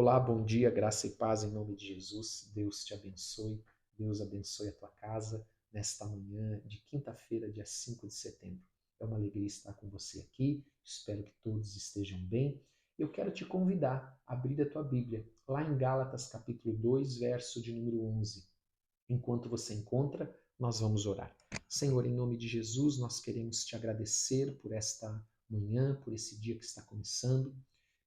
Olá, bom dia, graça e paz em nome de Jesus. Deus te abençoe, Deus abençoe a tua casa nesta manhã de quinta-feira, dia 5 de setembro. É uma alegria estar com você aqui, espero que todos estejam bem. Eu quero te convidar a abrir a tua Bíblia, lá em Gálatas capítulo 2, verso de número 11. Enquanto você encontra, nós vamos orar. Senhor, em nome de Jesus, nós queremos te agradecer por esta manhã, por esse dia que está começando.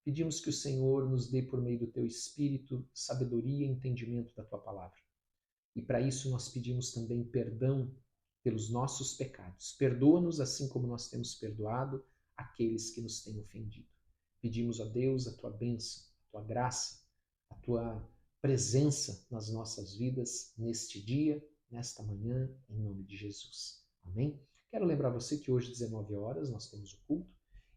Pedimos que o Senhor nos dê, por meio do teu Espírito, sabedoria e entendimento da tua palavra. E para isso nós pedimos também perdão pelos nossos pecados. Perdoa-nos assim como nós temos perdoado aqueles que nos têm ofendido. Pedimos a Deus a tua bênção, a tua graça, a tua presença nas nossas vidas neste dia, nesta manhã, em nome de Jesus. Amém? Quero lembrar você que hoje, 19 horas, nós temos o culto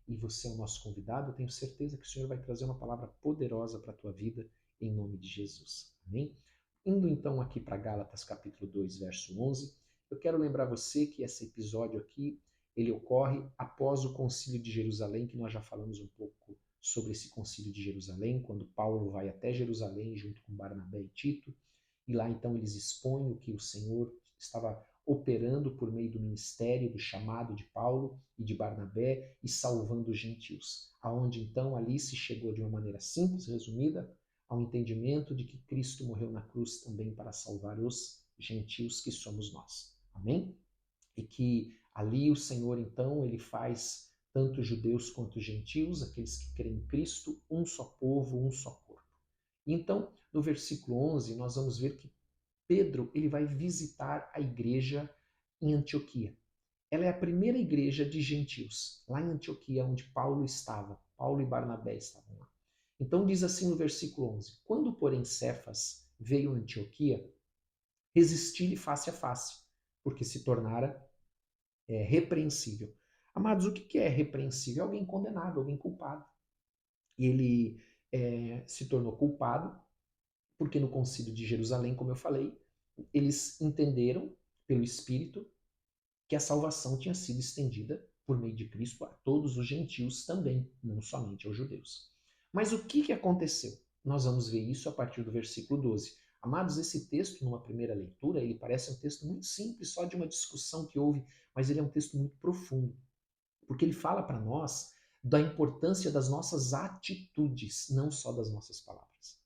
e você é o nosso convidado. Eu tenho certeza que o Senhor vai trazer uma palavra poderosa para a tua vida, em nome de Jesus. Amém? Indo então aqui para Gálatas capítulo 2, verso 11, eu quero lembrar você que esse episódio aqui, ele ocorre após o concílio de Jerusalém, que nós já falamos um pouco sobre esse concílio de Jerusalém, quando Paulo vai até Jerusalém junto com Barnabé e Tito, e lá então eles expõem o que o Senhor estava operando por meio do ministério, do chamado de Paulo e de Barnabé e salvando os gentios. Aonde então ali se chegou de uma maneira simples, resumida, ao entendimento de que Cristo morreu na cruz também para salvar os gentios que somos nós. Amém? E que ali o Senhor então ele faz tanto judeus quanto gentios, aqueles que creem em Cristo, um só povo, um só corpo. Então, no versículo 11, nós vamos ver que Pedro ele vai visitar a igreja em Antioquia. Ela é a primeira igreja de gentios, lá em Antioquia, onde Paulo estava. Paulo e Barnabé estavam lá. Então diz assim no versículo 11: Quando, porém, Cefas veio a Antioquia, resisti-lhe face a face, porque se tornara repreensível. Amados, o que é repreensível? É alguém condenado, alguém culpado. E ele se tornou culpado porque no concílio de Jerusalém, como eu falei, eles entenderam pelo Espírito que a salvação tinha sido estendida por meio de Cristo a todos os gentios também, não somente aos judeus. Mas o que aconteceu? Nós vamos ver isso a partir do versículo 12. Amados, esse texto, numa primeira leitura, ele parece um texto muito simples, só de uma discussão que houve, mas ele é um texto muito profundo, porque ele fala para nós da importância das nossas atitudes, não só das nossas palavras.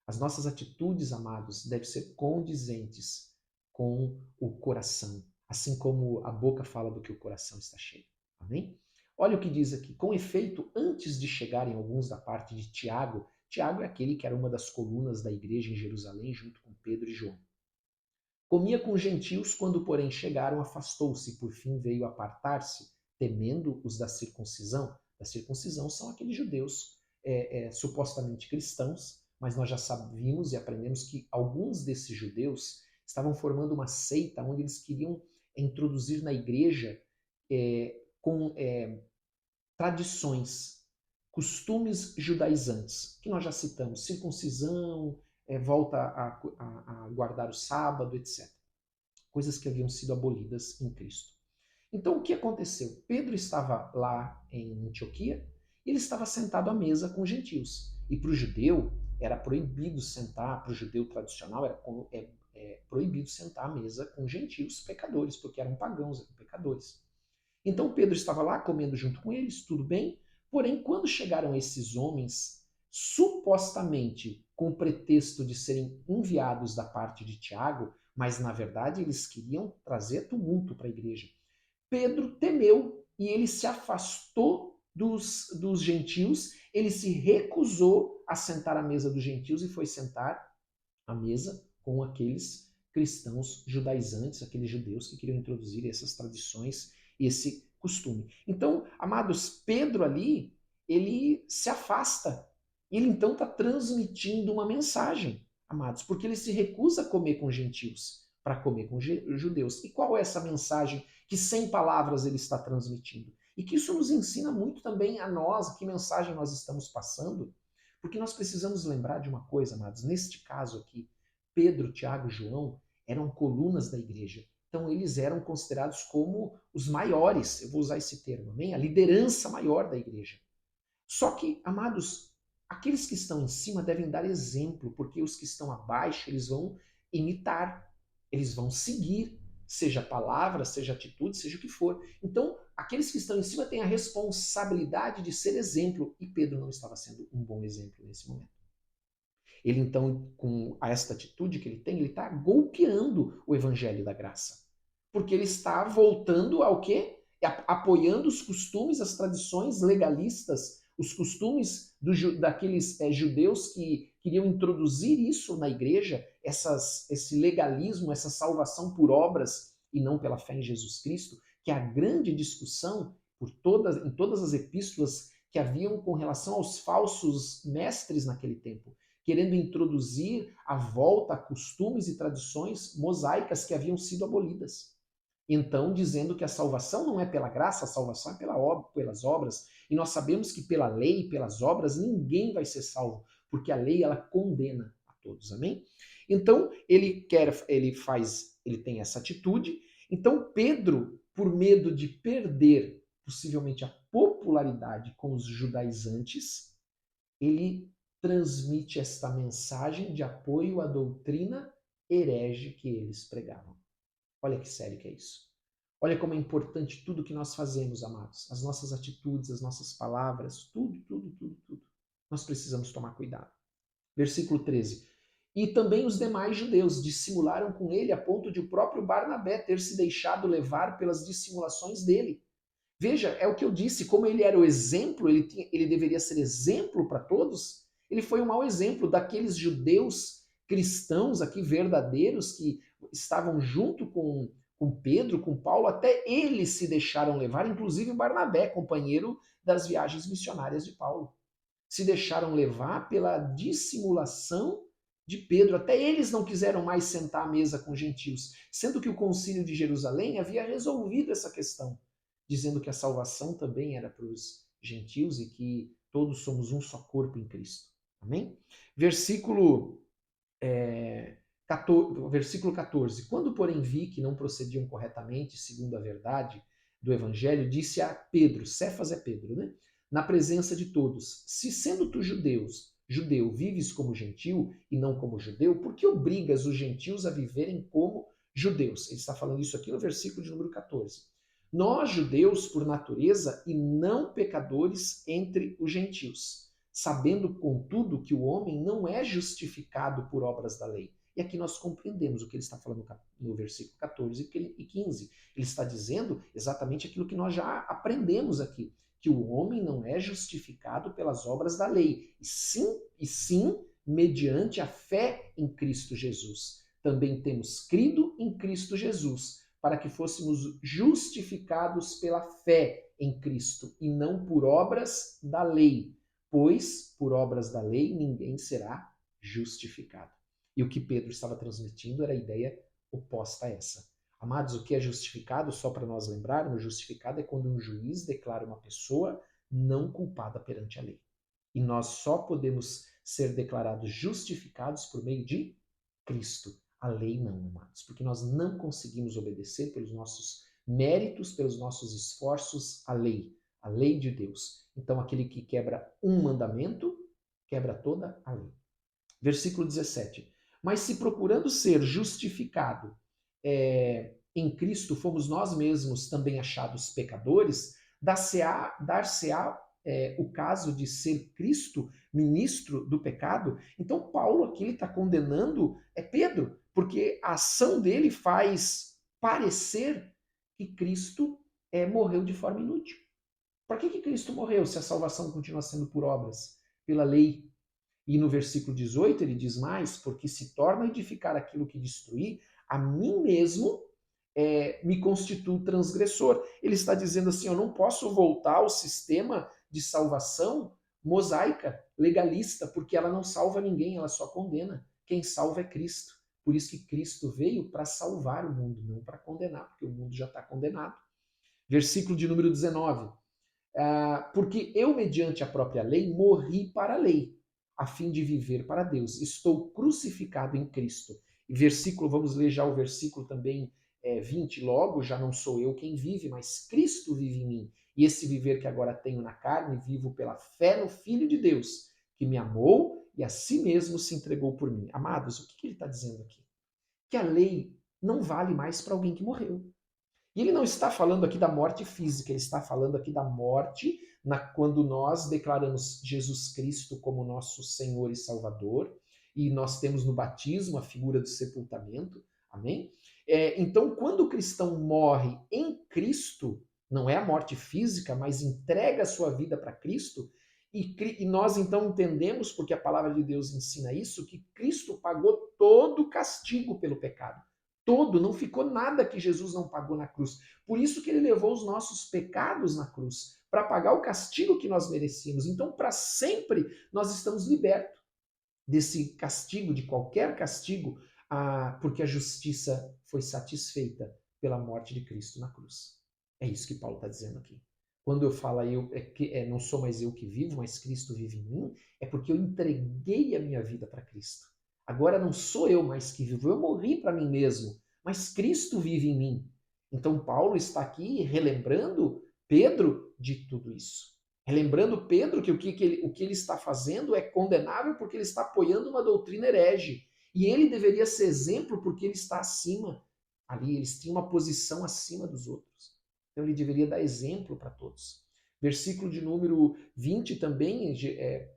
As nossas atitudes, amados, devem ser condizentes com o coração, assim como a boca fala do que o coração está cheio. Amém? Olha o que diz aqui. Com efeito, antes de chegarem alguns da parte de Tiago, Tiago é aquele que era uma das colunas da igreja em Jerusalém, junto com Pedro e João. Comia com gentios, quando porém chegaram, afastou-se e por fim veio apartar-se, temendo os da circuncisão. Da circuncisão são aqueles judeus supostamente cristãos, mas nós já sabíamos e aprendemos que alguns desses judeus estavam formando uma seita onde eles queriam introduzir na igreja com tradições, costumes judaizantes, que nós já citamos, circuncisão, volta a guardar o sábado, etc. Coisas que haviam sido abolidas em Cristo. Então o que aconteceu? Pedro estava lá em Antioquia e ele estava sentado à mesa com gentios. E para o judeu era proibido sentar, para o judeu tradicional era proibido sentar à mesa com gentios pecadores, porque eram pagãos, eram pecadores. Então Pedro estava lá comendo junto com eles, tudo bem, porém quando chegaram esses homens, supostamente com o pretexto de serem enviados da parte de Tiago, mas na verdade eles queriam trazer tumulto para a igreja, Pedro temeu e ele se afastou dos gentios, ele se recusou a sentar à mesa dos gentios e foi sentar à mesa com aqueles cristãos judaizantes, aqueles judeus que queriam introduzir essas tradições e esse costume. Então, amados, Pedro ali, ele se afasta. Ele então está transmitindo uma mensagem, amados, porque ele se recusa a comer com gentios para comer com judeus. E qual é essa mensagem que sem palavras ele está transmitindo? E que isso nos ensina muito também a nós, que mensagem nós estamos passando, porque nós precisamos lembrar de uma coisa, amados, neste caso aqui, Pedro, Tiago e João eram colunas da igreja. Então eles eram considerados como os maiores, eu vou usar esse termo, amém? A liderança maior da igreja. Só que, amados, aqueles que estão em cima devem dar exemplo, porque os que estão abaixo, eles vão imitar, eles vão seguir, seja palavra, seja atitude, seja o que for. Então, aqueles que estão em cima têm a responsabilidade de ser exemplo, e Pedro não estava sendo um bom exemplo nesse momento. Ele então, com esta atitude que ele tem, ele está golpeando o evangelho da graça. Porque ele está voltando ao quê? Apoiando os costumes, as tradições legalistas, os costumes daqueles judeus que queriam introduzir isso na igreja, esse legalismo, essa salvação por obras e não pela fé em Jesus Cristo, que é a grande discussão em todas as epístolas que haviam com relação aos falsos mestres naquele tempo, querendo introduzir a volta a costumes e tradições mosaicas que haviam sido abolidas. Então, dizendo que a salvação não é pela graça, a salvação é pelas obras. E nós sabemos que pela lei, pelas obras, ninguém vai ser salvo, porque a lei ela condena a todos. Amém? Então, ele tem essa atitude. Então, Pedro, por medo de perder possivelmente a popularidade com os judaizantes, ele transmite esta mensagem de apoio à doutrina herege que eles pregavam. Olha que sério que é isso. Olha como é importante tudo que nós fazemos, amados. As nossas atitudes, as nossas palavras, tudo, tudo, tudo, tudo. Nós precisamos tomar cuidado. Versículo 13. E também os demais judeus dissimularam com ele a ponto de o próprio Barnabé ter se deixado levar pelas dissimulações dele. Veja, é o que eu disse, como ele era o exemplo, ele deveria ser exemplo para todos, ele foi um mau exemplo daqueles judeus cristãos aqui verdadeiros que estavam junto com Pedro, com Paulo, até eles se deixaram levar, inclusive o Barnabé, companheiro das viagens missionárias de Paulo. Se deixaram levar pela dissimulação de Pedro. Até eles não quiseram mais sentar à mesa com gentios, sendo que o concílio de Jerusalém havia resolvido essa questão, dizendo que a salvação também era para os gentios e que todos somos um só corpo em Cristo. Amém? Versículo 14. Quando, porém, vi que não procediam corretamente segundo a verdade do evangelho, disse a Pedro, Cefas é Pedro, né? Na presença de todos, se sendo tu judeu, vives como gentil e não como judeu, por que obrigas os gentios a viverem como judeus? Ele está falando isso aqui no versículo de número 14. Nós, judeus, por natureza, e não pecadores entre os gentios, sabendo, contudo, que o homem não é justificado por obras da lei. E aqui nós compreendemos o que ele está falando no versículo 14 e 15. Ele está dizendo exatamente aquilo que nós já aprendemos aqui, que o homem não é justificado pelas obras da lei, e sim mediante a fé em Cristo Jesus. Também temos crido em Cristo Jesus, para que fôssemos justificados pela fé em Cristo e não por obras da lei, pois por obras da lei ninguém será justificado. E o que Pedro estava transmitindo era a ideia oposta a essa. Amados, o que é justificado, só para nós lembrarmos, justificado é quando um juiz declara uma pessoa não culpada perante a lei. E nós só podemos ser declarados justificados por meio de Cristo. A lei não, amados, porque nós não conseguimos obedecer pelos nossos méritos, pelos nossos esforços, a lei de Deus. Então, aquele que quebra um mandamento, quebra toda a lei. Versículo 17. Mas se procurando ser justificado em Cristo fomos nós mesmos também achados pecadores, dar-se-á o caso de ser Cristo ministro do pecado. Então Paulo aqui ele está condenando Pedro, porque a ação dele faz parecer que Cristo morreu de forma inútil. Para que Cristo morreu se a salvação continua sendo por obras, pela lei? E no versículo 18 ele diz mais, porque se torna edificar aquilo que destruí, a mim mesmo me constituo transgressor. Ele está dizendo assim, eu não posso voltar ao sistema de salvação mosaica, legalista, porque ela não salva ninguém, ela só condena. Quem salva é Cristo. Por isso que Cristo veio para salvar o mundo, não para condenar, porque o mundo já está condenado. Versículo de número 19. Porque eu, mediante a própria lei, morri para a lei, a fim de viver para Deus. Estou crucificado em Cristo. E versículo, vamos ler já o versículo também 20. Logo, já não sou eu quem vive, mas Cristo vive em mim. E esse viver que agora tenho na carne, vivo pela fé no Filho de Deus, que me amou e a si mesmo se entregou por mim. Amados, o que ele está dizendo aqui? Que a lei não vale mais para alguém que morreu. E ele não está falando aqui da morte física, ele está falando aqui da morte quando nós declaramos Jesus Cristo como nosso Senhor e Salvador, e nós temos no batismo a figura do sepultamento, amém? Então, quando o cristão morre em Cristo, não é a morte física, mas entrega a sua vida para Cristo, e nós então entendemos, porque a palavra de Deus ensina isso, que Cristo pagou todo o castigo pelo pecado. Todo, não ficou nada que Jesus não pagou na cruz. Por isso que ele levou os nossos pecados na cruz, para pagar o castigo que nós merecíamos. Então, para sempre, nós estamos libertos desse castigo, de qualquer castigo, porque a justiça foi satisfeita pela morte de Cristo na cruz. É isso que Paulo está dizendo aqui. Quando eu falo não sou mais eu que vivo, mas Cristo vive em mim, é porque eu entreguei a minha vida para Cristo. Agora não sou eu mais que vivo, eu morri para mim mesmo, mas Cristo vive em mim. Então Paulo está aqui relembrando Pedro de tudo isso. Relembrando Pedro que o que ele está fazendo é condenável porque ele está apoiando uma doutrina herege. E ele deveria ser exemplo porque ele está acima. Ali, eles tinham uma posição acima dos outros. Então ele deveria dar exemplo para todos. Versículo de número 20 também,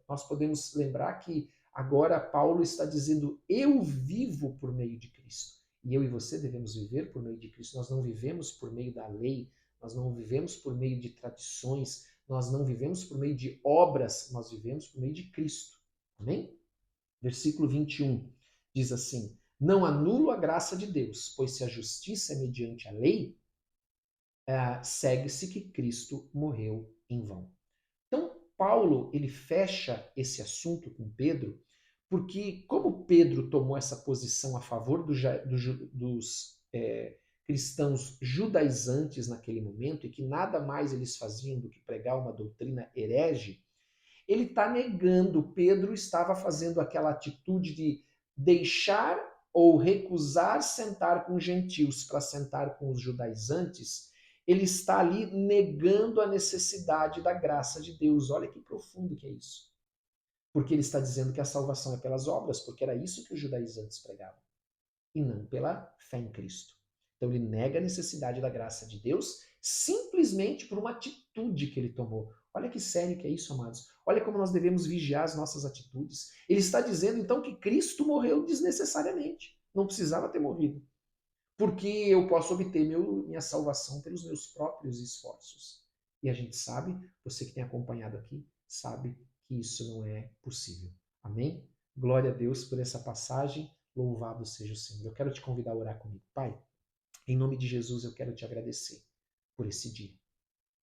nós podemos lembrar que agora Paulo está dizendo: eu vivo por meio de Cristo. E eu e você devemos viver por meio de Cristo. Nós não vivemos por meio da lei, nós não vivemos por meio de tradições, nós não vivemos por meio de obras, nós vivemos por meio de Cristo. Amém? Versículo 21 diz assim: não anulo a graça de Deus, pois se a justiça é mediante a lei, segue-se que Cristo morreu em vão. Então, Paulo, ele fecha esse assunto com Pedro, porque como Pedro tomou essa posição a favor dos cristãos judaizantes naquele momento, e que nada mais eles faziam do que pregar uma doutrina herege, ele está negando. Pedro estava fazendo aquela atitude de deixar ou recusar sentar com os gentios para sentar com os judaizantes. Ele está ali negando a necessidade da graça de Deus. Olha que profundo que é isso. Porque ele está dizendo que a salvação é pelas obras, porque era isso que os judaizantes pregavam, e não pela fé em Cristo. Então ele nega a necessidade da graça de Deus simplesmente por uma atitude que ele tomou. Olha que sério que é isso, amados. Olha como nós devemos vigiar as nossas atitudes. Ele está dizendo então que Cristo morreu desnecessariamente. Não precisava ter morrido. Porque eu posso obter minha salvação pelos meus próprios esforços. E a gente sabe, você que tem acompanhado aqui, sabe que isso não é possível. Amém? Glória a Deus por essa passagem. Louvado seja o Senhor. Eu quero te convidar a orar comigo. Pai, em nome de Jesus, eu quero te agradecer por esse dia.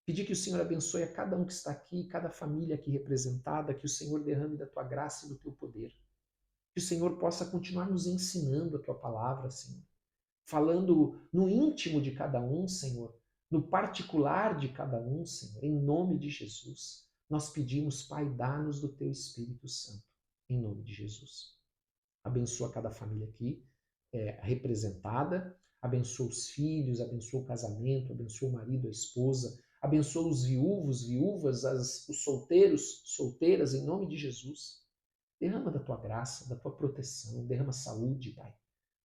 Pedir que o Senhor abençoe a cada um que está aqui, cada família aqui representada, que o Senhor derrame da tua graça e do teu poder. Que o Senhor possa continuar nos ensinando a tua palavra, Senhor. Falando no íntimo de cada um, Senhor, no particular de cada um, Senhor, em nome de Jesus. Nós pedimos, Pai, dá-nos do teu Espírito Santo, em nome de Jesus. Abençoa cada família aqui representada, abençoa os filhos, abençoa o casamento, abençoa o marido, a esposa, abençoa os viúvos, viúvas, os solteiros, solteiras, em nome de Jesus. Derrama da tua graça, da tua proteção, derrama saúde, Pai.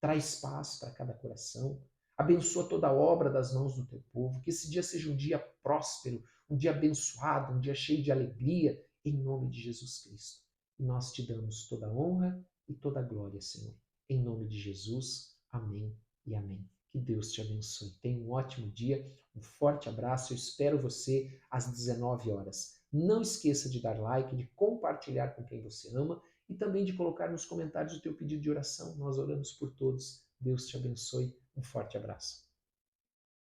Traz paz para cada coração. Abençoa toda a obra das mãos do teu povo. Que esse dia seja um dia próspero, um dia abençoado, um dia cheio de alegria, em nome de Jesus Cristo. E nós te damos toda a honra e toda a glória, Senhor. Em nome de Jesus. Amém e amém. Que Deus te abençoe. Tenha um ótimo dia, um forte abraço. Eu espero você às 19 horas. Não esqueça de dar like, de compartilhar com quem você ama e também de colocar nos comentários o teu pedido de oração. Nós oramos por todos. Deus te abençoe. Um forte abraço.